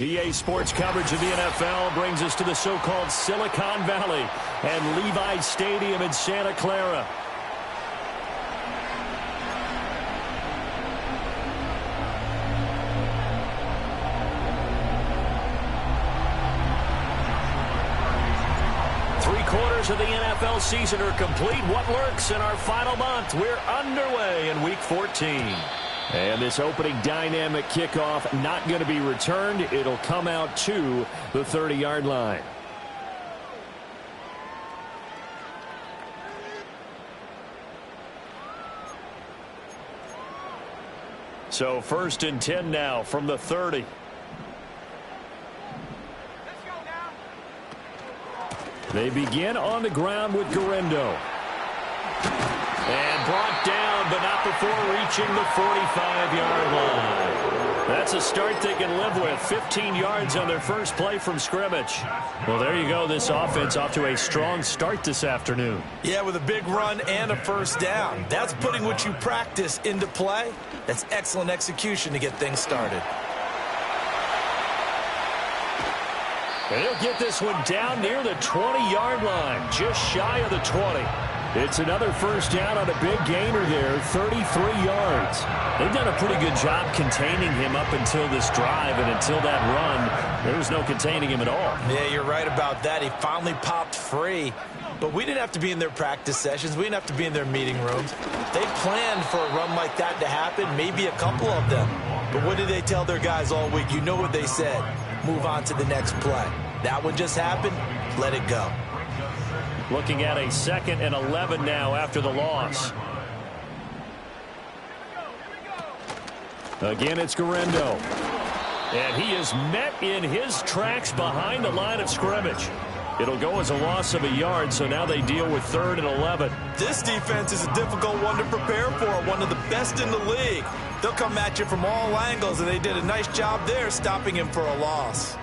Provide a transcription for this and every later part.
EA Sports coverage of the NFL brings us to the so-called Silicon Valley and Levi Stadium in Santa Clara. Three-quarters of the NFL season are complete. What lurks in our final month? We're underway in Week 14. And this opening dynamic kickoff not going to be returned. It'll come out to the 30-yard line. So 1st and 10 now from the 30. They begin on the ground with Guerendo. And brought down, but not before reaching the 45-yard line. That's a start they can live with. 15 yards on their first play from scrimmage. Well, there you go. This offense off to a strong start this afternoon. Yeah, with a big run and a first down. That's putting what you practice into play. That's excellent execution to get things started. And he'll get this one down near the 20-yard line, just shy of the 20. It's another first down on a big gainer there, 33 yards. They've done a pretty good job containing him up until this drive, and until that run, there was no containing him at all. Yeah, you're right about that. He finally popped free. But we didn't have to be in their practice sessions. We didn't have to be in their meeting rooms. They planned for a run like that to happen, maybe a couple of them. But what did they tell their guys all week? You know what they said. Move on to the next play. That one just happened. Let it go. Looking at a 2nd and 11 now after the loss. Again, it's Guerendo. And he is met in his tracks behind the line of scrimmage. It'll go as a loss of a yard, so now they deal with 3rd and 11. This defense is a difficult one to prepare for, one of the best in the league. They'll come at you from all angles, and they did a nice job there stopping him for a loss.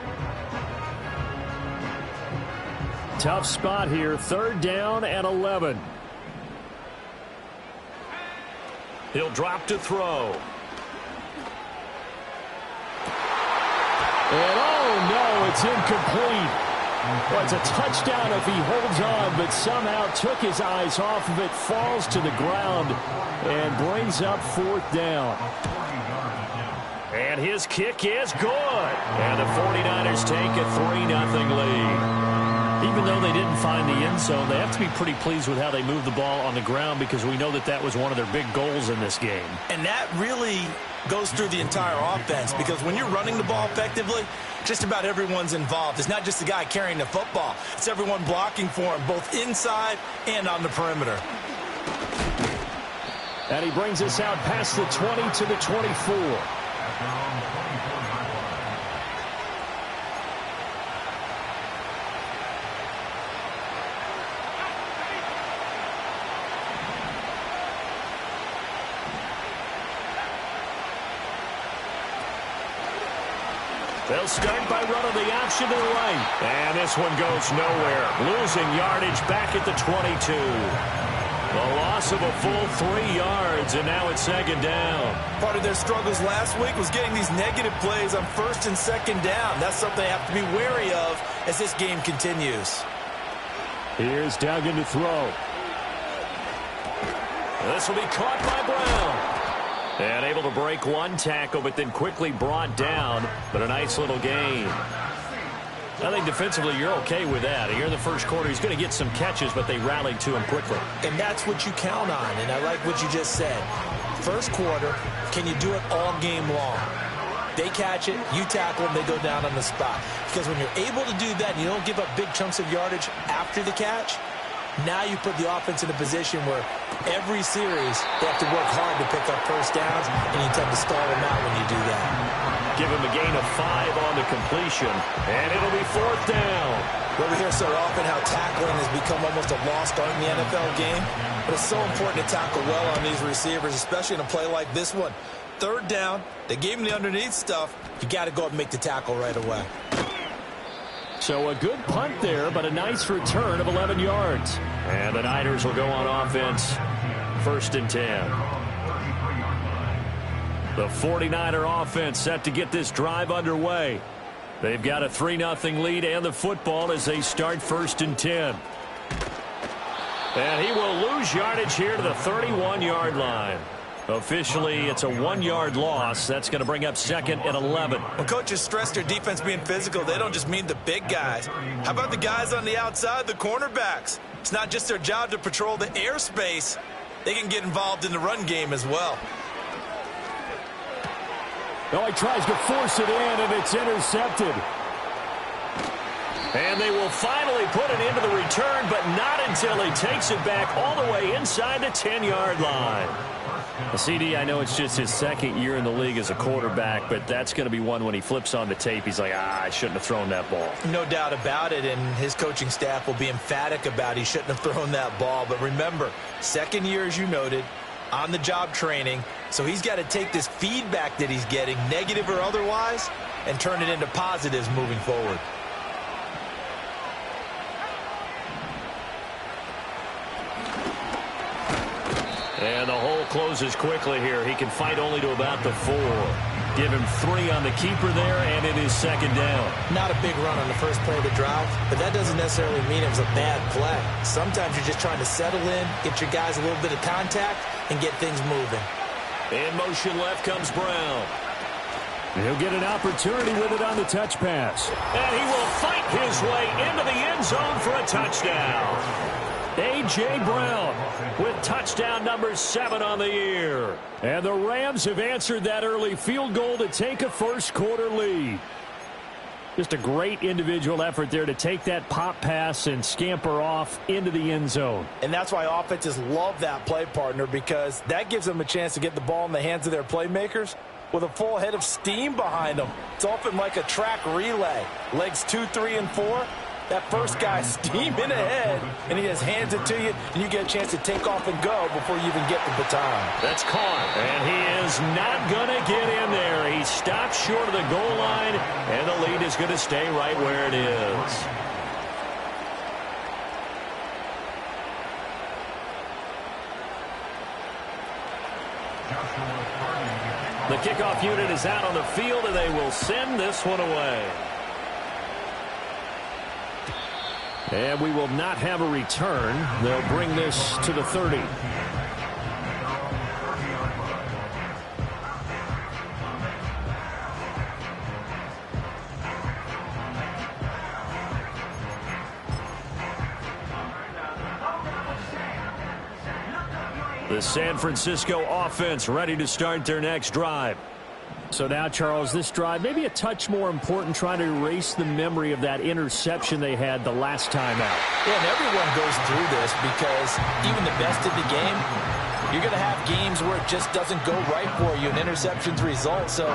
Tough spot here, 3rd down and 11. He'll drop to throw. And oh no, it's incomplete. Well, it's a touchdown if he holds on, but somehow took his eyes off of it, falls to the ground, and brings up 4th down. And his kick is good. And the 49ers take a 3-0 lead. Even though they didn't find the end zone, they have to be pretty pleased with how they moved the ball on the ground, because we know that that was one of their big goals in this game. And that really goes through the entire offense, because when you're running the ball effectively, just about everyone's involved. It's not just the guy carrying the football. It's everyone blocking for him, both inside and on the perimeter. And he brings us out past the 20 to the 24. They'll start by running the option to the right. And this one goes nowhere. Losing yardage back at the 22. The loss of a full 3 yards, and now it's 2nd down. Part of their struggles last week was getting these negative plays on 1st and 2nd down. That's something they have to be wary of as this game continues. Here's Duggan to throw. This will be caught by Brown. And able to break one tackle, but then quickly brought down. But a nice little gain. I think defensively you're okay with that. Here in the first quarter, he's going to get some catches, but they rallied to him quickly. And that's what you count on, and I like what you just said. First quarter, can you do it all game long? They catch it, you tackle them, they go down on the spot. Because when you're able to do that and you don't give up big chunks of yardage after the catch, now you put the offense in a position where every series they have to work hard to pick up first downs, and you tend to stall them out when you do that. Give him a gain of 5 on the completion, and it'll be 4th down. Well, we hear so often how tackling has become almost a lost art in the NFL game, but it's so important to tackle well on these receivers, especially in a play like this one. 3rd down, they gave him the underneath stuff. You got to go up and make the tackle right away. So a good punt there, but a nice return of 11 yards. And the Niners will go on offense, 1st and 10. The 49er offense set to get this drive underway. They've got a 3-0 lead and the football as they start 1st and 10. And he will lose yardage here to the 31-yard line. Officially, it's a 1-yard loss. That's going to bring up 2nd and 11. When coaches stress their defense being physical, they don't just mean the big guys. How about the guys on the outside, the cornerbacks? It's not just their job to patrol the airspace. They can get involved in the run game as well. Oh, he tries to force it in, and it's intercepted. And they will finally put it into the return, but not until he takes it back all the way inside the 10-yard line. CD, I know it's just his 2nd year in the league as a quarterback, but that's going to be one when he flips on the tape. He's like, I shouldn't have thrown that ball. No doubt about it, and his coaching staff will be emphatic about he shouldn't have thrown that ball. But remember, 2nd year, as you noted, on-the-job training, so he's got to take this feedback that he's getting, negative or otherwise, and turn it into positives moving forward. And the hole closes quickly here. He can fight only to about the 4. Give him 3 on the keeper there, and it is 2nd down. Not a big run on the first play of the drive, but that doesn't necessarily mean it was a bad play. Sometimes you're just trying to settle in, get your guys a little bit of contact, and get things moving. In motion left comes Brown. He'll get an opportunity with it on the touch pass. And he will fight his way into the end zone for a touchdown. A.J. Brown with touchdown number 7 on the year. And the Rams have answered that early field goal to take a first-quarter lead. Just a great individual effort there to take that pop pass and scamper off into the end zone. And that's why offenses love that play, partner, because that gives them a chance to get the ball in the hands of their playmakers with a full head of steam behind them. It's often like a track relay. Legs 2, 3, and 4. That first guy steaming ahead, and he just hands it to you, and you get a chance to take off and go before you even get the baton. That's caught. And he is not going to get in there. He stops short of the goal line, and the lead is going to stay right where it is. The kickoff unit is out on the field, and they will send this one away. And we will not have a return. They'll bring this to the 30. The San Francisco offense ready to start their next drive. So now, Charles, this drive maybe a touch more important, trying to erase the memory of that interception they had the last time out. Yeah, and everyone goes through this because even the best in the game, you're going to have games where it just doesn't go right for you and interceptions result. So,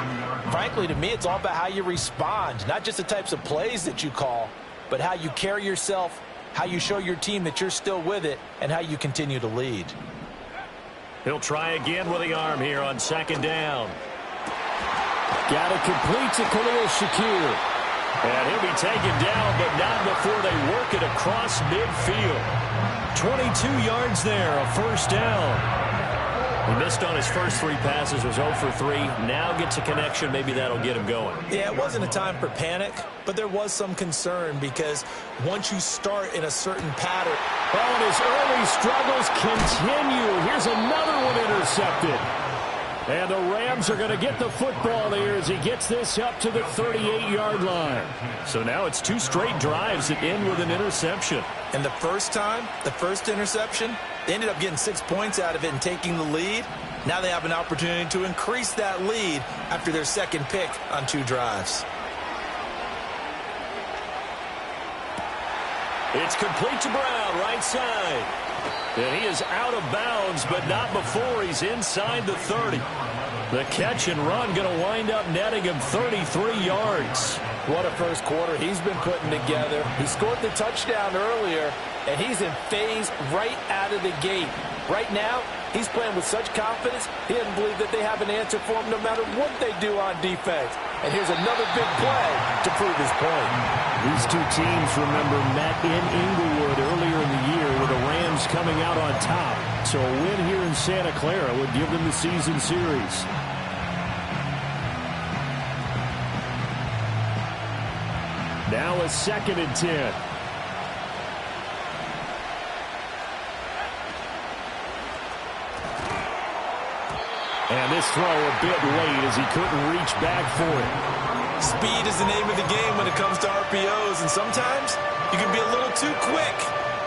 frankly, to me, it's all about how you respond, not just the types of plays that you call, but how you carry yourself, how you show your team that you're still with it, and how you continue to lead. He'll try again with the arm here on 2nd down. Got it complete to Khalil Shakir. And he'll be taken down, but not before they work it across midfield. 22 yards there, a first down. He missed on his first 3 passes, was 0 for 3. Now gets a connection. Maybe that'll get him going. Yeah, it wasn't a time for panic, but there was some concern because once you start in a certain pattern. Oh, and his early struggles continue. Here's another one intercepted. And the Rams are going to get the football here as he gets this up to the 38-yard line. So now it's 2 straight drives that end with an interception. And the first time, the first interception, they ended up getting 6 points out of it and taking the lead. Now they have an opportunity to increase that lead after their second pick on 2 drives. It's complete to Brown, right side. And he is out of bounds, but not before he's inside the 30. The catch and run going to wind up netting him 33 yards. What a first quarter he's been putting together. He scored the touchdown earlier, and he's in phase right out of the gate. Right now, he's playing with such confidence, he doesn't believe that they have an answer for him no matter what they do on defense. And here's another big play to prove his point. These 2 teams, remember, met in Inglewood earlier in the year with the Rams coming out on top. So a win here in Santa Clara would give them the season series. Now a 2nd and 10. And this throw a bit late as he couldn't reach back for it. Speed is the name of the game when it comes to RPOs, and sometimes you can be a little too quick,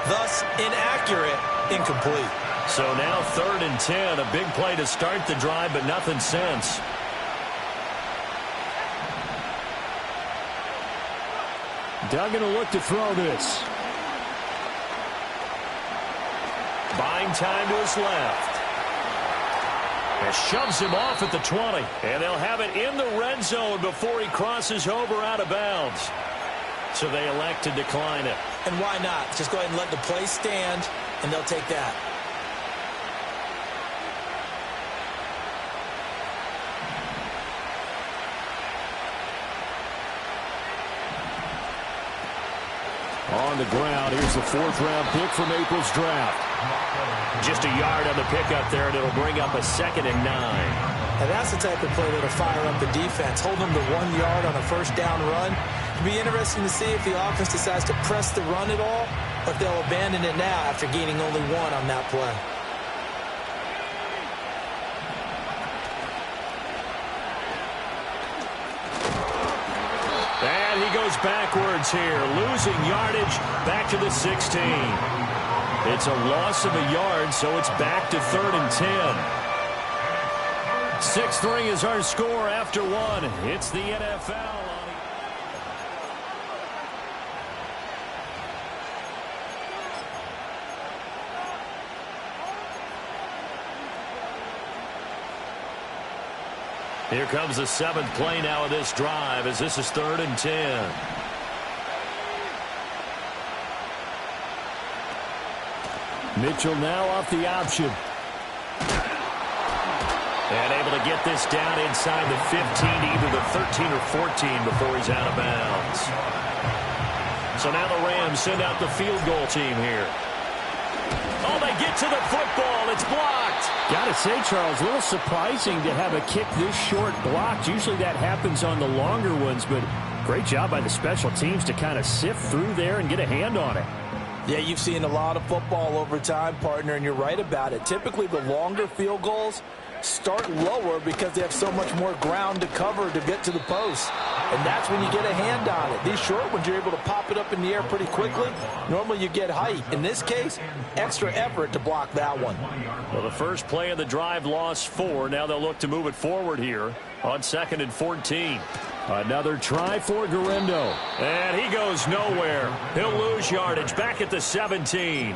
thus inaccurate, incomplete. So now 3rd and 10, a big play to start the drive, but nothing since. Duggan will look to throw this. Buying time to his left. And shoves him off at the 20. And they'll have it in the red zone before he crosses over out of bounds. So they elect to decline it. And why not? Just go ahead and let the play stand, and they'll take that. On the ground, here's the 4th-round pick from April's draft. Just a yard on the pickup there, and it'll bring up a 2nd and 9. And that's the type of play that'll fire up the defense. Hold them to 1 yard on a first down run. It'll be interesting to see if the offense decides to press the run at all, or if they'll abandon it now after gaining only 1 on that play. And he goes backwards here, losing yardage back to the 16. It's a loss of a yard, so it's back to 3rd and 10. 6-3 is our score after 1. It's the NFL. Here comes the 7th play now of this drive as this is 3rd and 10. Mitchell now off the option. And able to get this down inside the 15, either the 13 or 14 before he's out of bounds. So now the Rams send out the field goal team here. Oh, they get to the football. It's blocked. Got to say, Charles, a little surprising to have a kick this short blocked. Usually that happens on the longer ones, but great job by the special teams to kind of sift through there and get a hand on it. Yeah, you've seen a lot of football over time, partner, and you're right about it. Typically, the longer field goals start lower because they have so much more ground to cover to get to the post. And that's when you get a hand on it. These short ones, you're able to pop it up in the air pretty quickly. Normally, you get height. In this case, extra effort to block that one. Well, the first play of the drive lost 4. Now they'll look to move it forward here on 2nd and 14. Another try for Guerendo. And he goes nowhere. He'll lose yardage back at the 17.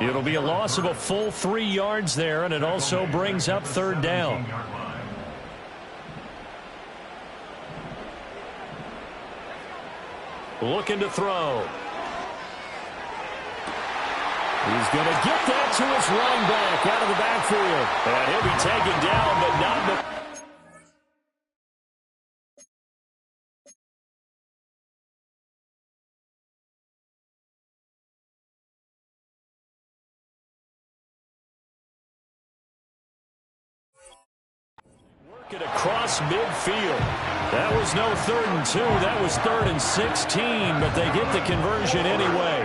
It'll be a loss of a full 3 yards there, and it also brings up 3rd down. Looking to throw. He's going to get that to his running back out of the backfield. And he'll be taken down, but not before. Working across midfield. That was no 3rd and 2. That was 3rd and 16, but they get the conversion anyway.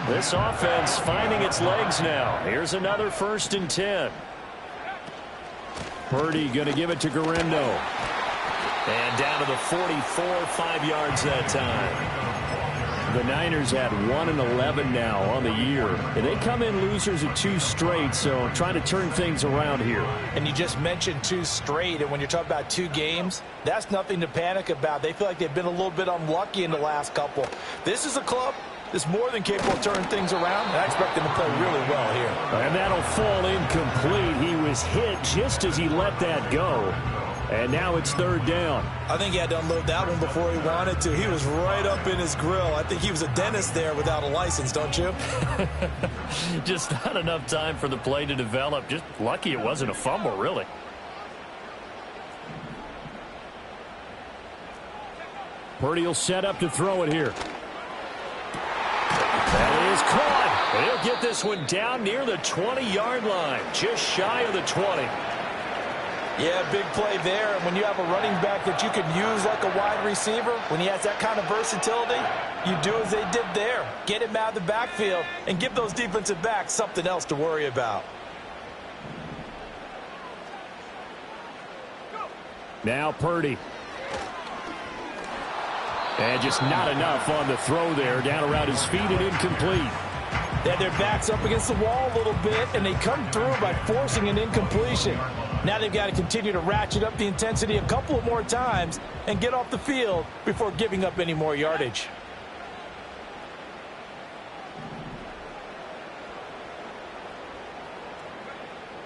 This offense finding its legs now. Here's another 1st and 10. Purdy going to give it to Guerendo. And down to the 44, 5 yards that time. The Niners had 1-11 now on the year. And they come in losers of 2 straight, so trying to turn things around here. And you just mentioned 2 straight, and when you're talking about 2 games, that's nothing to panic about. They feel like they've been a little bit unlucky in the last couple. This is a club that's more than capable of turning things around, and I expect them to play really well here. And that'll fall incomplete. He was hit just as he let that go. And now it's 3rd down. I think he had to unload that one before he wanted to. He was right up in his grill. I think he was a dentist there without a license, don't you? Just not enough time for the play to develop. Just lucky it wasn't a fumble, really. Purdy will set up to throw it here. That is caught. He'll get this one down near the 20-yard line, just shy of the 20. Yeah, big play there. And when you have a running back that you can use like a wide receiver, when he has that kind of versatility, you do as they did there. Get him out of the backfield and give those defensive backs something else to worry about. Now Purdy. And just not enough on the throw there. Down around his feet and incomplete. They had their backs up against the wall a little bit, and they come through by forcing an incompletion. Now they've got to continue to ratchet up the intensity a couple of more times and get off the field before giving up any more yardage.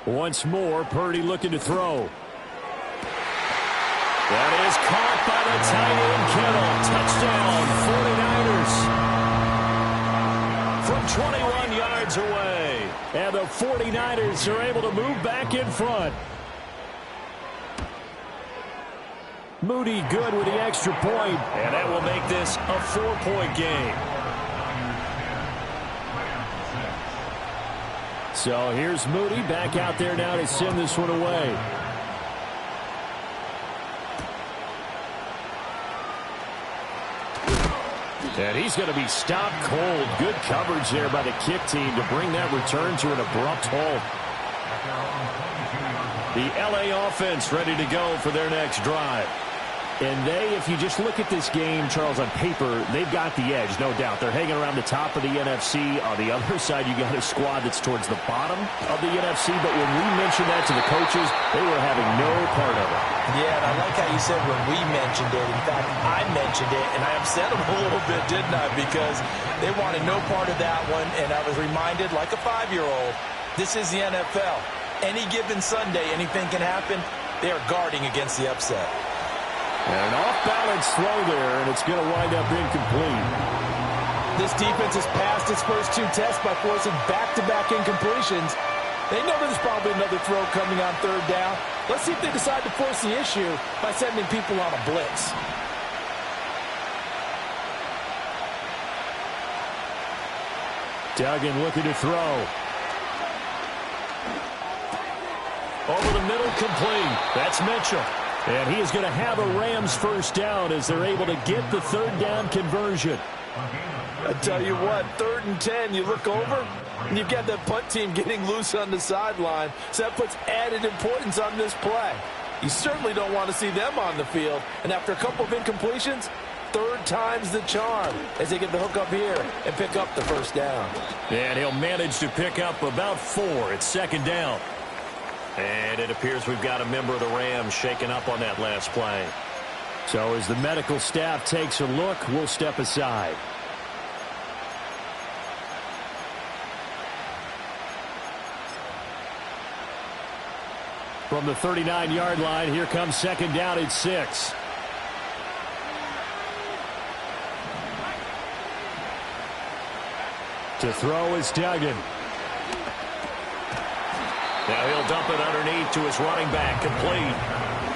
Once more, Purdy looking to throw. That is caught by the tight end, Kittle. Touchdown, 49ers. From 21 yards away. And the 49ers are able to move back in front. Moody good with the extra point. And that will make this a 4-point game. So here's Moody back out there now to send this one away. And he's going to be stopped cold. Good coverage there by the kick team to bring that return to an abrupt halt. The LA offense ready to go for their next drive. And they, if you just look at this game, Charles, on paper, they've got the edge, no doubt. They're hanging around the top of the NFC. On the other side, you got a squad that's towards the bottom of the NFC. But when we mentioned that to the coaches, they were having no part of it. Yeah, and I like how you said when we mentioned it. In fact, I mentioned it, and I upset them a little bit, didn't I? Because they wanted no part of that one, and I was reminded, like a 5-year-old, this is the NFL. Any given Sunday, anything can happen. They are guarding against the upset. And an off-balance throw there, and it's going to wind up incomplete. This defense has passed its first 2 tests by forcing back-to-back incompletions. They know there's probably another throw coming on 3rd down. Let's see if they decide to force the issue by sending people on a blitz. Duggan looking to throw. Over the middle, complete. That's Mitchell. And he is going to have a Rams first down as they're able to get the 3rd down conversion. I tell you what, 3rd and 10, you look over, and you've got that punt team getting loose on the sideline. So that puts added importance on this play. You certainly don't want to see them on the field. And after a couple of incompletions, 3rd time's the charm as they get the hook up here and pick up the first down. And he'll manage to pick up about 4 at 2nd down. And it appears we've got a member of the Rams shaken up on that last play. So as the medical staff takes a look, we'll step aside. From the 39-yard line, here comes 2nd down at 6. To throw is Duggan. Now he'll dump it underneath to his running back, complete.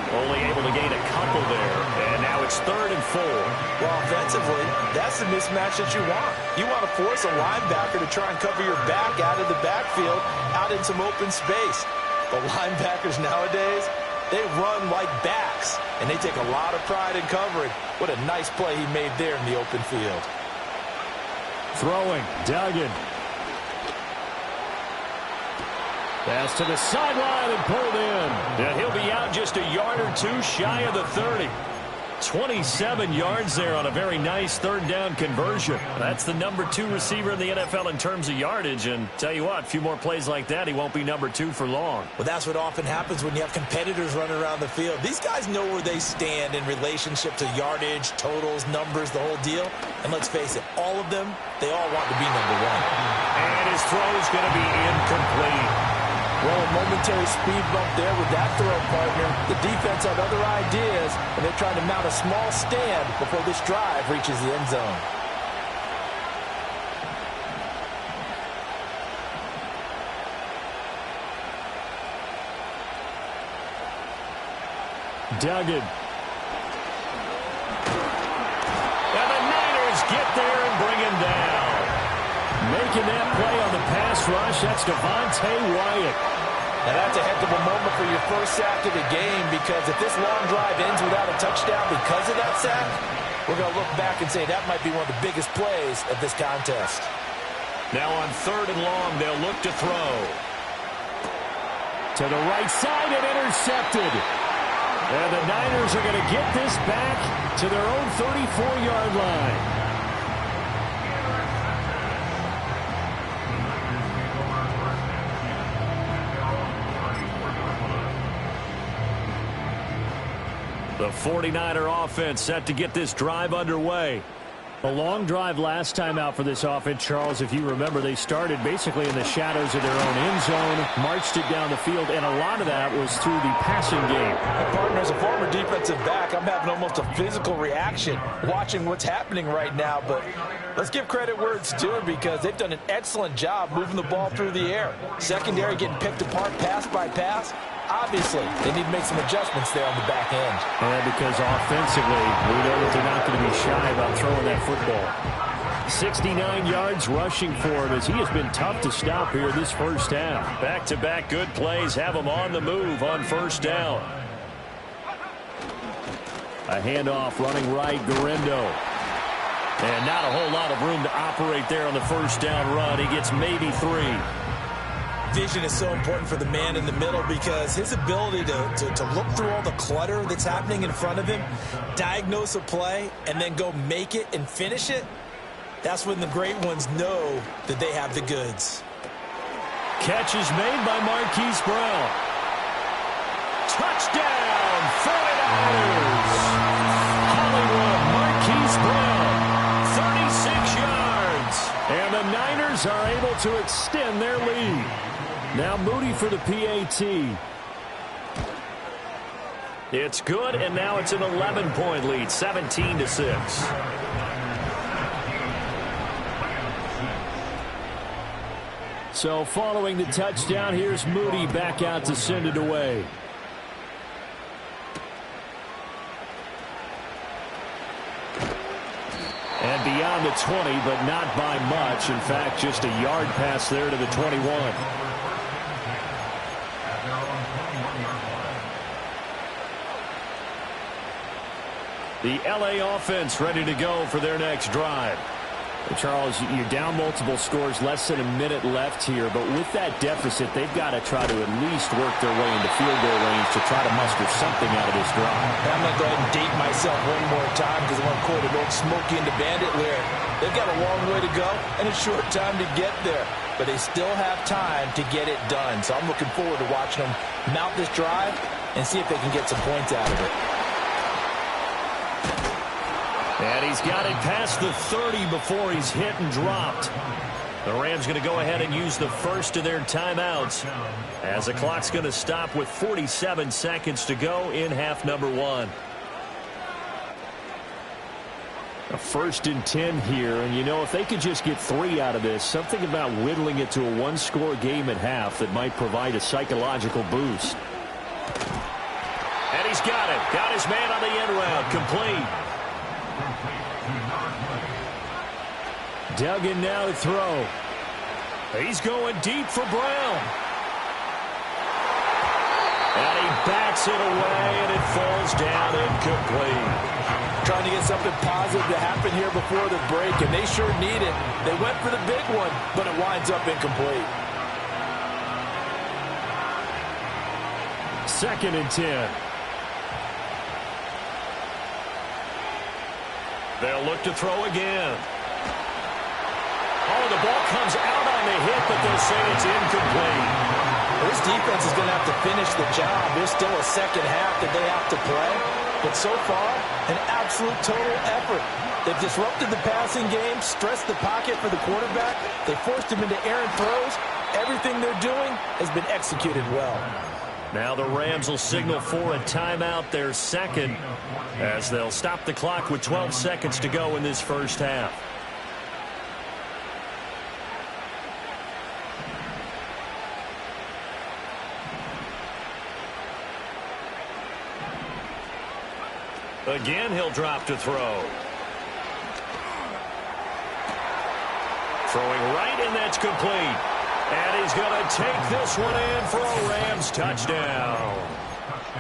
Only able to gain a couple there, and now it's 3rd and 4. Well, offensively, that's the mismatch that you want. You want to force a linebacker to try and cover your back out of the backfield, out in some open space. The linebackers nowadays, they run like backs, and they take a lot of pride in covering. What a nice play he made there in the open field. Throwing, Duggan. Pass to the sideline and pulled in. And he'll be out just a yard or 2 shy of the 30. 27 yards there on a very nice 3rd down conversion. That's the number 2 receiver in the NFL in terms of yardage. And tell you what, a few more plays like that, he won't be number 2 for long. Well, that's what often happens when you have competitors running around the field. These guys know where they stand in relationship to yardage, totals, numbers, the whole deal. And let's face it, all of them, they all want to be number 1. And his throw is going to be incomplete. Well, a momentary speed bump there with that throw, partner. The defense had other ideas, and they're trying to mount a small stand before this drive reaches the end zone. Duggan. And the Niners get there and bring him down. Making that play on the pass rush, that's Devontae Wyatt. Now that's a heck of a moment for your first sack of the game, because if this long drive ends without a touchdown because of that sack, we're going to look back and say that might be one of the biggest plays of this contest. Now on 3rd and long, they'll look to throw. To the right side and intercepted. And the Niners are going to get this back to their own 34-yard line. The 49er offense set to get this drive underway. A long drive last time out for this offense, Charles. If you remember, they started basically in the shadows of their own end zone, marched it down the field, and a lot of that was through the passing game. Partner, as a former defensive back, I'm having almost a physical reaction watching what's happening right now. But let's give credit where it's due, because they've done an excellent job moving the ball through the air. Secondary getting picked apart pass by pass. Obviously, they need to make some adjustments there on the back end. And because offensively, we know that they're not going to be shy about throwing that football. 69 yards rushing for him, as he has been tough to stop here this first half. Back-to-back good plays have him on the move on 1st down. A handoff running right, Guerendo. And not a whole lot of room to operate there on the 1st down run. He gets maybe 3. Vision is so important for the man in the middle, because his ability to look through all the clutter that's happening in front of him, diagnose a play, and then go make it and finish it, that's when the great ones know that they have the goods. Catch is made by Marquise Brown. Touchdown, 49ers! Hollywood, Marquise Brown, 36 yards. And the Niners are able to extend their lead. Now Moody for the PAT. It's good, and now it's an 11-point lead, 17-6. So following the touchdown, here's Moody back out to send it away. And beyond the 20, but not by much. In fact, just a yard pass there to the 21. The L.A. offense ready to go for their next drive. Charles, you're down multiple scores, less than a minute left here, but with that deficit, they've got to try to at least work their way into field goal range to try to muster something out of this drive. I'm going to go ahead and date myself one more time, because I want to quote an old Smokey and the Bandit lyric. They've got a long way to go and a short time to get there, but they still have time to get it done. So I'm looking forward to watching them mount this drive and see if they can get some points out of it. And he's got it past the 30 before he's hit and dropped. The Rams going to go ahead and use the first of their timeouts, as the clock's going to stop with 47 seconds to go in half number 1. A 1st and 10 here, and you know, if they could just get 3 out of this, something about whittling it to a one-score game at half that might provide a psychological boost. And he's got it. Got his man on the end route. Complete. Duggan now to throw. He's going deep for Brown. And he bats it away, and it falls down incomplete. Trying to get something positive to happen here before the break, and they sure need it. They went for the big one, but it winds up incomplete. 2nd and 10. They'll look to throw again. Oh, the ball comes out on the hit, but they'll say it's incomplete. This defense is going to have to finish the job. There's still a second half that they have to play. But so far, an absolute total effort. They've disrupted the passing game, stressed the pocket for the quarterback. They forced him into errant throws. Everything they're doing has been executed well. Now the Rams will signal for a timeout, their second, as they'll stop the clock with 12 seconds to go in this first half. Again, he'll drop to throw. Throwing right, and that's complete. And he's going to take this one in for a Rams touchdown.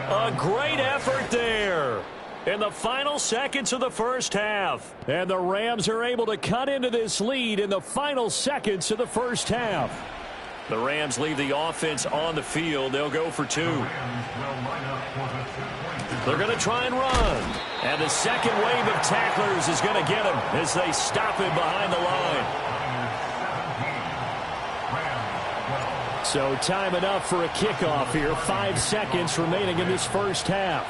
A great effort there in the final seconds of the first half. And the Rams are able to cut into this lead in the final seconds of the first half. The Rams leave the offense on the field. They'll go for 2. They're going to try and run. And the second wave of tacklers is going to get him as they stop him behind the line. So time enough for a kickoff here. 5 seconds remaining in this first half.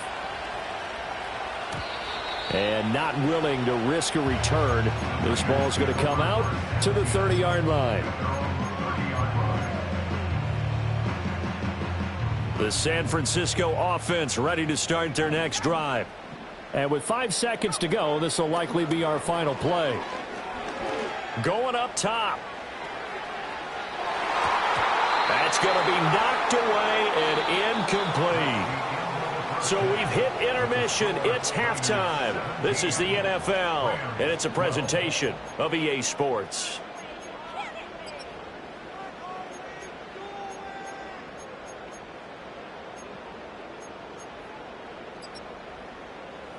And not willing to risk a return. This ball is going to come out to the 30-yard line. The San Francisco offense ready to start their next drive. And with 5 seconds to go, this will likely be our final play. Going up top. That's going to be knocked away and incomplete. So we've hit intermission. It's halftime. This is the NFL, and it's a presentation of EA Sports.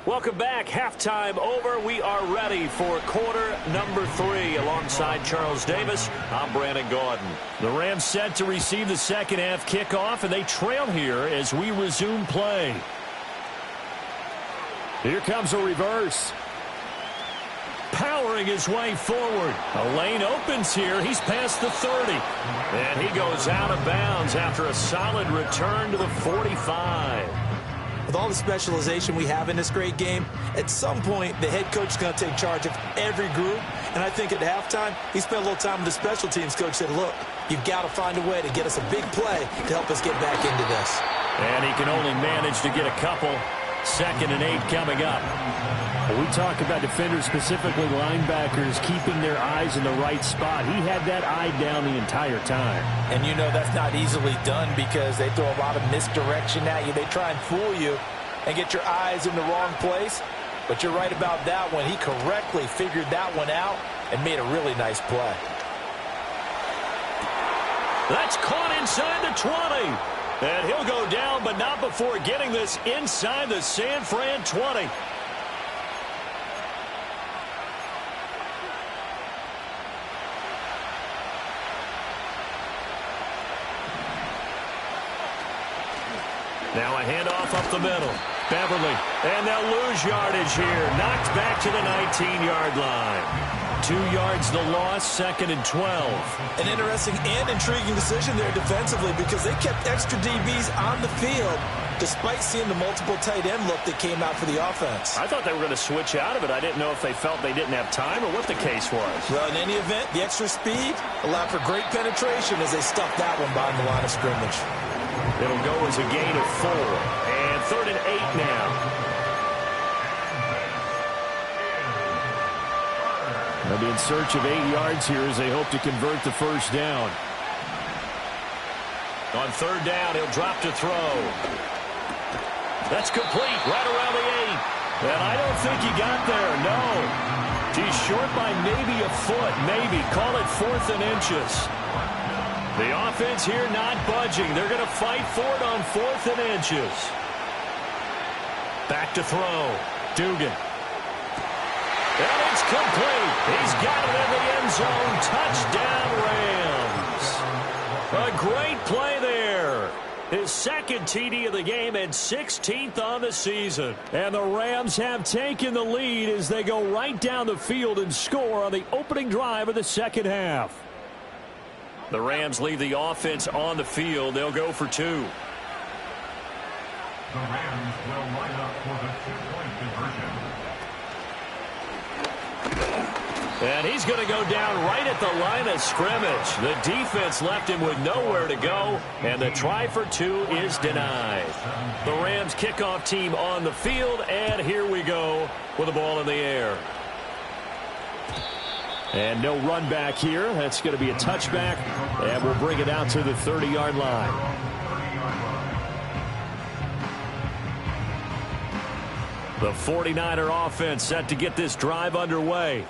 Welcome back. Halftime over. We are ready for quarter number 3. Alongside Charles Davis, I'm Brandon Gaudin. The Rams set to receive the second half kickoff, and they trail here as we resume play. Here comes a reverse. Powering his way forward. A lane opens here. He's past the 30. And he goes out of bounds after a solid return to the 45. With all the specialization we have in this great game, at some point the head coach is going to take charge of every group. And I think at halftime, he spent a little time with the special teams coach, said, look, you've got to find a way to get us a big play to help us get back into this. And he can only manage to get a couple. 2nd and 8 coming up. We talk about defenders, specifically linebackers, keeping their eyes in the right spot. He had that eye down the entire time. And you know that's not easily done because they throw a lot of misdirection at you. They try and fool you and get your eyes in the wrong place. But you're right about that one. He correctly figured that one out and made a really nice play. That's caught inside the 20. And he'll go down, but not before getting this inside the San Fran 20. Now a handoff up the middle. Beverly, and they'll lose yardage here. Knocked back to the 19-yard line. 2 yards the loss, 2nd and 12. An interesting and intriguing decision there defensively because they kept extra DBs on the field despite seeing the multiple tight end look that came out for the offense. I thought they were going to switch out of it. I didn't know if they felt they didn't have time or what the case was. Well, in any event, the extra speed allowed for great penetration as they stuffed that one behind the line of scrimmage. It'll go as a gain of 4. And 3rd and 8 now. They'll be in search of 8 yards here as they hope to convert the first down. On 3rd down, he'll drop to throw. That's complete right around the 8. And I don't think he got there, no. He's short by maybe a foot, maybe. Call it 4th and inches. The offense here not budging. They're going to fight for it on 4th and inches. Back to throw. Dugan. And it's complete. He's got it in the end zone. Touchdown, Rams. A great play there. His 2nd TD of the game and 16th on the season. And the Rams have taken the lead as they go right down the field and score on the opening drive of the second half. The Rams leave the offense on the field. They'll go for 2. The Rams will line up for the 2-point conversion. And he's going to go down right at the line of scrimmage. The defense left him with nowhere to go, and the try for 2 is denied. The Rams kickoff team on the field, and here we go with the ball in the air. And no run back here. That's going to be a touchback, and we'll bring it out to the 30-yard line. The 49er offense set to get this drive underway.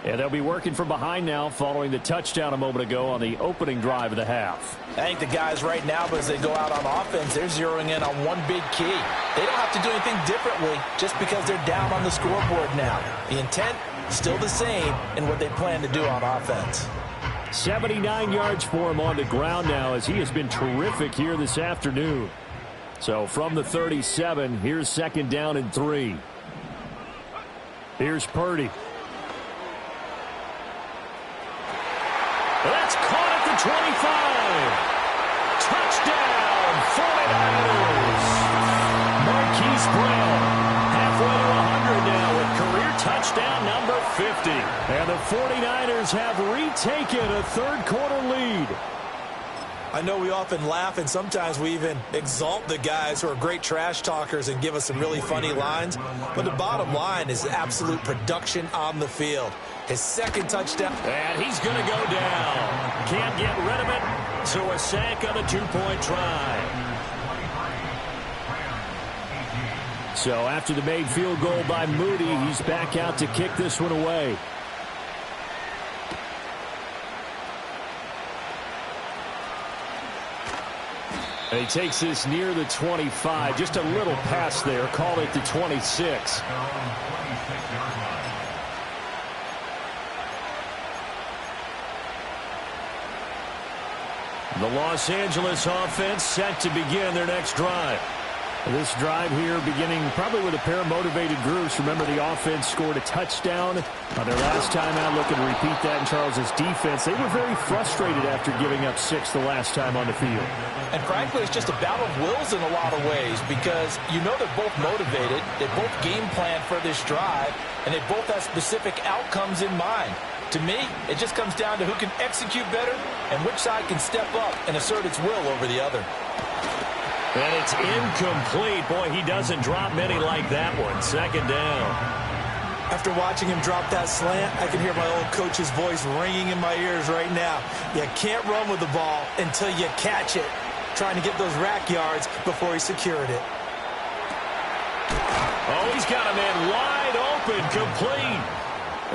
And they'll be working from behind now following the touchdown a moment ago on the opening drive of the half. I think the guys right now, as they go out on offense, they're zeroing in on one big key. They don't have to do anything differently just because they're down on the scoreboard now. The intent, still the same in what they plan to do on offense. 79 yards for him on the ground now as he has been terrific here this afternoon. So from the 37, here's 2nd down and 3. Here's Purdy. That's caught at the 25. Touchdown, 49ers. Marquise Brown halfway to 100 now with career touchdown number 50. And the 49ers have retaken a third-quarter lead. I know we often laugh, and sometimes we even exalt the guys who are great trash talkers and give us some really funny lines. But the bottom line is absolute production on the field. His 2nd touchdown. And he's going to go down. Can't get rid of it. So a sack on a 2-point try. So after the made field goal by Moody, he's back out to kick this one away. And he takes this near the 25. Just a little pass there. Call it the 26. The Los Angeles offense set to begin their next drive. This drive here beginning probably with a pair of motivated groups. Remember, the offense scored a touchdown on their last time out. Looking to repeat that in Charles' defense. They were very frustrated after giving up 6 the last time on the field. And frankly, it's just a battle of wills in a lot of ways because you know they're both motivated. They both game plan for this drive, and they both have specific outcomes in mind. To me, it just comes down to who can execute better and which side can step up and assert its will over the other. And it's incomplete. Boy, he doesn't drop many like that one. 2nd down. After watching him drop that slant, I can hear my old coach's voice ringing in my ears right now. You can't run with the ball until you catch it. Trying to get those rack yards before he secured it. Oh, he's got a man wide open, complete.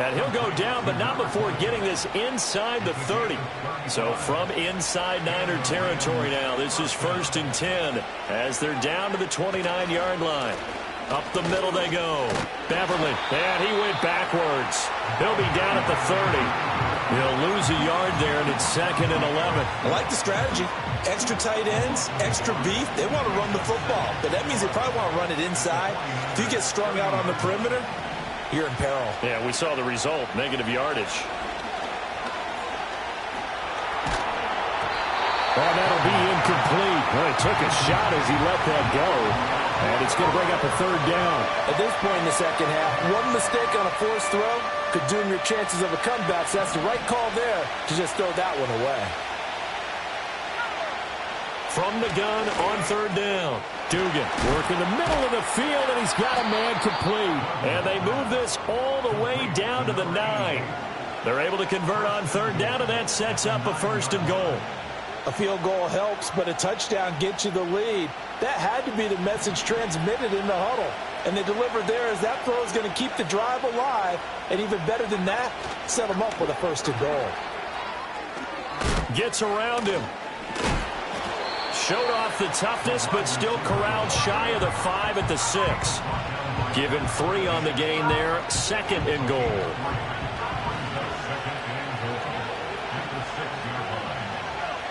And he'll go down, but not before getting this inside the 30. So from inside Niner territory now, this is 1st and 10 as they're down to the 29-yard line. Up the middle they go. Beverly, and he went backwards. He'll be down at the 30. He'll lose a yard there, and it's 2nd and 11. I like the strategy. Extra tight ends, extra beef. They want to run the football, but that means they probably want to run it inside. If you get strung out on the perimeter, you're in peril. Yeah, we saw the result, negative yardage. Oh, that'll be incomplete. Well, he took a shot as he let that go. And it's going to bring up a 3rd down. At this point in the second half, one mistake on a forced throw could doom your chances of a comeback. So that's the right call there to just throw that one away. From the gun on 3rd down. Dugan working the middle of the field, and he's got a man complete. And they move this all the way down to the 9. They're able to convert on 3rd down, and that sets up a 1st and goal. A field goal helps, but a touchdown gets you the lead. That had to be the message transmitted in the huddle. And they delivered there as that throw is going to keep the drive alive. And even better than that, set them up with a 1st and goal. Gets around him. Showed off the toughness, but still corralled shy of the 5 at the 6. Given 3 on the gain there, 2nd and goal.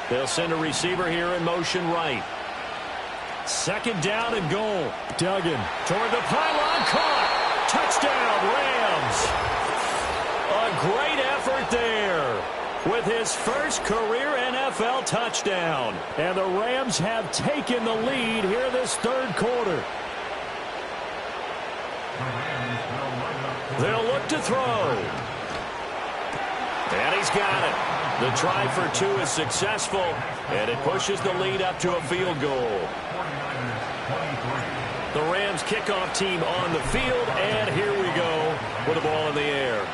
They'll send a receiver here in motion right. 2nd down and goal. Duggan toward the pylon, caught. Touchdown, Rams. A great effort there with his first career NFL touchdown. And the Rams have taken the lead here this 3rd quarter. They'll look to throw. And he's got it. The try for 2 is successful, and it pushes the lead up to a field goal. The Rams kickoff team on the field, and here we go with the ball in the air.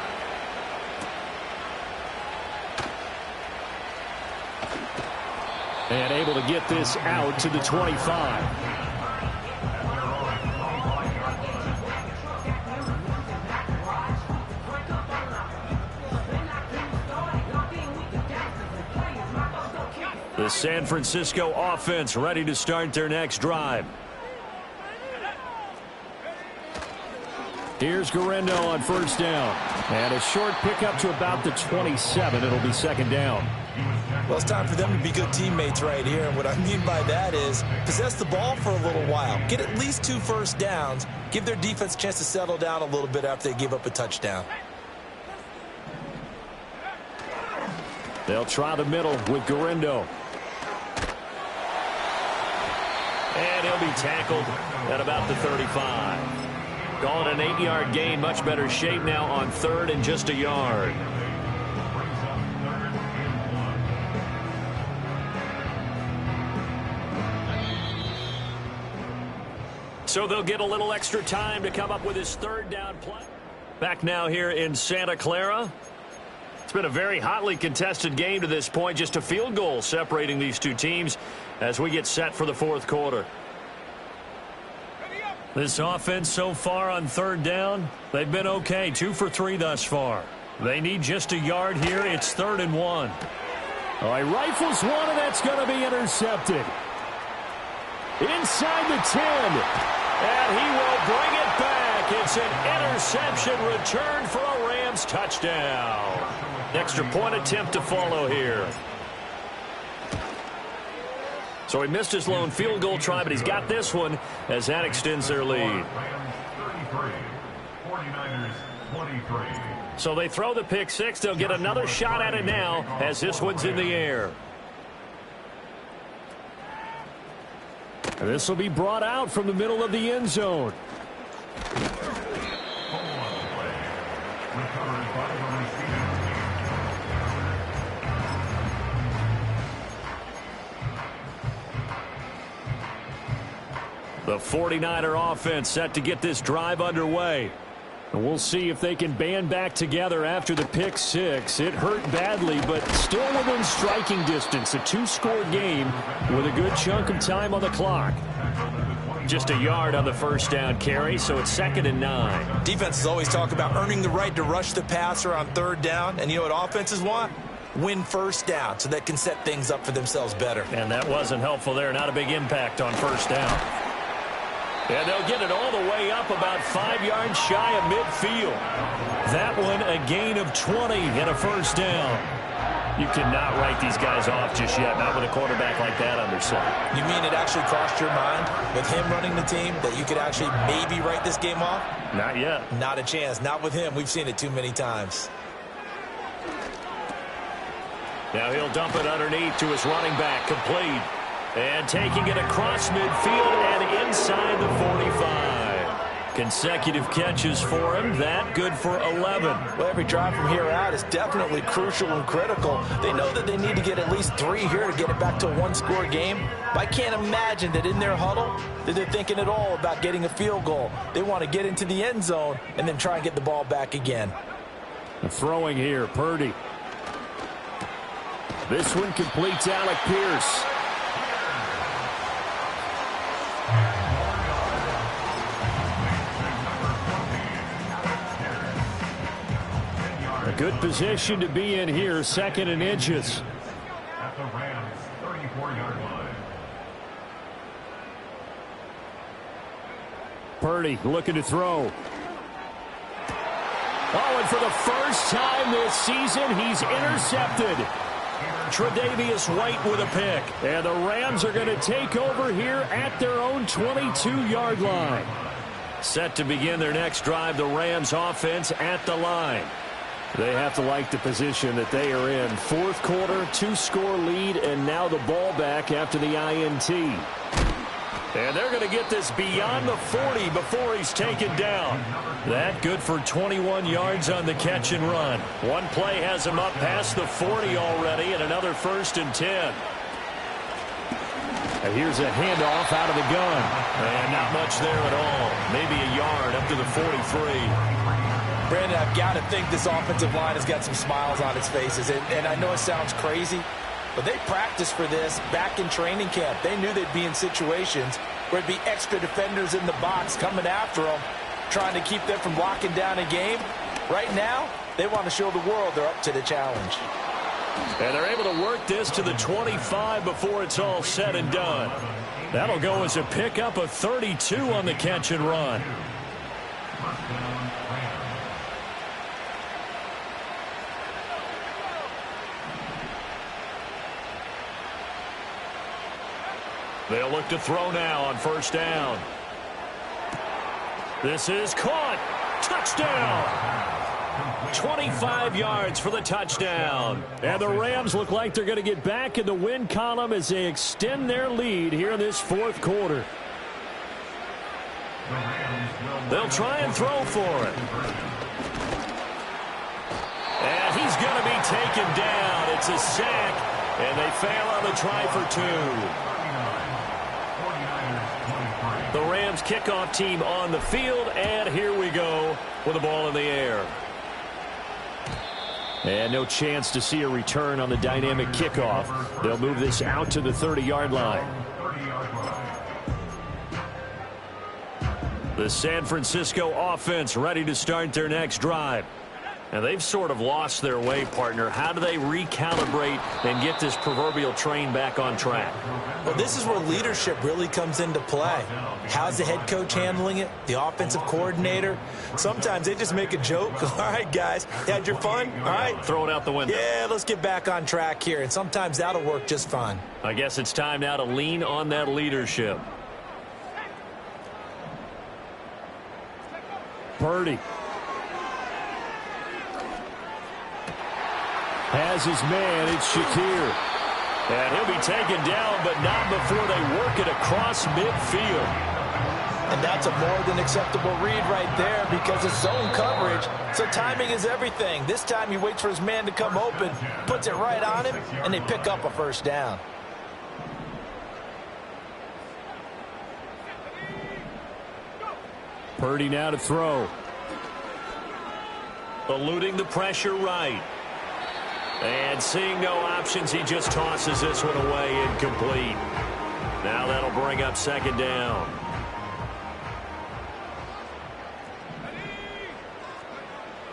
And able to get this out to the 25. The San Francisco offense ready to start their next drive. Here's Guerrero on first down. And a short pickup to about the 27. It'll be second down. Well, it's time for them to be good teammates right here. And what I mean by that is possess the ball for a little while. Get at least 2 first downs. Give their defense a chance to settle down a little bit after they give up a touchdown. They'll try the middle with Guerrero. And he'll be tackled at about the 35. Call it an 8-yard gain. Much better shape now on third and just a yard. So they'll get a little extra time to come up with his third down play. Back now here in Santa Clara. It's been a very hotly contested game to this point. Just a field goal separating these two teams as we get set for the fourth quarter. This offense so far on third down, they've been okay. 2 for 3 thus far. They need just a yard here. It's 3rd and 1. All right, rifles one, and that's going to be intercepted. Inside the 10. And he will bring it back. It's an interception return for a Rams touchdown. Extra point attempt to follow here. So he missed his lone field goal try, but he's got this one as that extends their lead. 33, 49ers 23. So they throw the pick six. They'll get another shot at it now as this one's in the air. This will be brought out from the middle of the end zone. The 49er offense set to get this drive underway. And we'll see if they can band back together after the pick six. It hurt badly, but still within striking distance. A 2-score game with a good chunk of time on the clock. Just a yard on the first down carry, so it's 2nd and 9. Defenses always talk about earning the right to rush the passer on third down. And you know what offenses want? Win first down so they can set things up for themselves better. And that wasn't helpful there. Not a big impact on first down. And they'll get it all the way up about 5 yards shy of midfield. That one a gain of 20 and a first down. You cannot write these guys off just yet, not with a quarterback like that under center. You mean it actually crossed your mind with him running the team that you could actually maybe write this game off? Not yet. Not a chance. Not with him. We've seen it too many times. Now he'll dump it underneath to his running back, complete. And taking it across midfield and inside the 45. Consecutive catches for him. That good for 11. Well, every drive from here out is definitely crucial and critical. They know that they need to get at least 3 here to get it back to a 1-score game. But I can't imagine that in their huddle that they're thinking at all about getting a field goal. They want to get into the end zone and then try and get the ball back again. Throwing here, Purdy. This one completes Alec Pierce. A good position to be in here, 2nd and inches. At the Rams 34-yard line. Purdy looking to throw. Oh, and for the first time this season, he's intercepted. Tre'Davious White with a pick. And the Rams are going to take over here at their own 22-yard line. Set to begin their next drive, the Rams offense at the line. They have to like the position that they are in. 4th quarter, 2-score lead, and now the ball back after the INT. And they're going to get this beyond the 40 before he's taken down. That good for 21 yards on the catch and run. One play has him up past the 40 already, and another 1st and 10. And here's a handoff out of the gun. And not much there at all. Maybe a yard up to the 43. Brandon, I've got to think this offensive line has got some smiles on its faces. And I know it sounds crazy, but they practiced for this back in training camp. They knew they'd be in situations where it'd be extra defenders in the box coming after them, trying to keep them from locking down a game. Right now, they want to show the world they're up to the challenge. And they're able to work this to the 25 before it's all said and done. That'll go as a pickup of 32 on the catch and run. They'll look to throw now on first down. This is caught. Touchdown. 25 yards for the touchdown. And the Rams look like they're going to get back in the win column as they extend their lead here in this fourth quarter. They'll try and throw for it. And he's going to be taken down. It's a sack, and they fail on the try for two. The Rams kickoff team on the field, and here we go with the ball in the air. And no chance to see a return on the dynamic kickoff. They'll move this out to the 30-yard line. The San Francisco offense ready to start their next drive. And they've sort of lost their way, partner. How do they recalibrate and get this proverbial train back on track? Well, this is where leadership really comes into play. How's the head coach handling it? The offensive coordinator? Sometimes they just make a joke. All right, guys, had your fun? All right. Throw it out the window. Yeah, let's get back on track here. And sometimes that'll work just fine. I guess it's time now to lean on that leadership. Purdy has his man. It's Shakir. And he'll be taken down, but not before they work it across midfield. And that's a more than acceptable read right there because it's zone coverage, so timing is everything. This time he waits for his man to come open, puts it right on him, and they pick up a first down. Purdy now to throw. Eluding the pressure right. And seeing no options, he just tosses this one away incomplete. Now that'll bring up second down.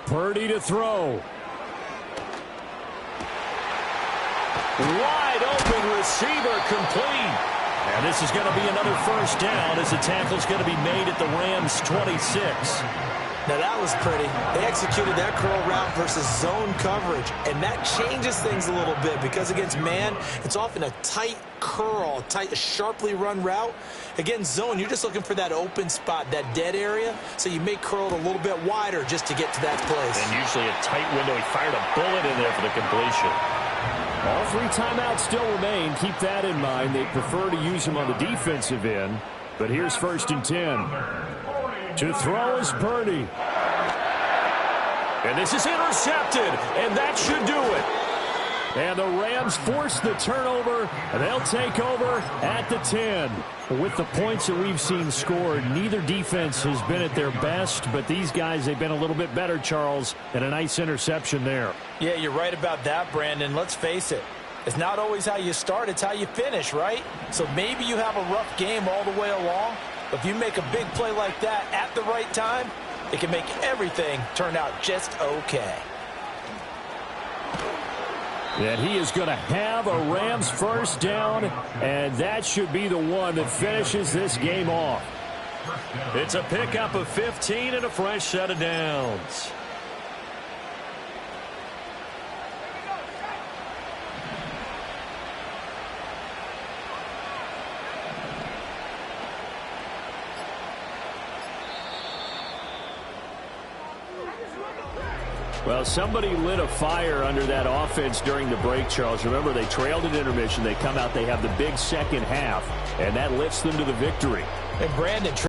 Purdy to throw. Wide open receiver complete. And this is going to be another first down as the tackle's going to be made at the Rams' 26. Now that was pretty. They executed that curl route versus zone coverage, and that changes things a little bit because against man, it's often a tight curl, tight, sharply run route. Against zone, you're just looking for that open spot, that dead area, so you may curl it a little bit wider just to get to that place. And usually a tight window. He fired a bullet in there for the completion. All three timeouts still remain. Keep that in mind. They prefer to use him on the defensive end, but here's first and 10. To throw is Purdy. And this is intercepted, and that should do it. And the Rams force the turnover, and they'll take over at the 10. With the points that we've seen scored, neither defense has been at their best, but these guys, they've been a little bit better, Charles, and a nice interception there. Yeah, you're right about that, Brandon. Let's face it. It's not always how you start, it's how you finish, right? So maybe you have a rough game all the way along, but if you make a big play like that at the right time, it can make everything turn out just okay. And he is going to have a Rams first down, and that should be the one that finishes this game off. It's a pickup of 15 and a fresh set of downs. Well, somebody lit a fire under that offense during the break, Charles. Remember, they trailed at intermission. They come out, they have the big second half, and that lifts them to the victory. And Brandon,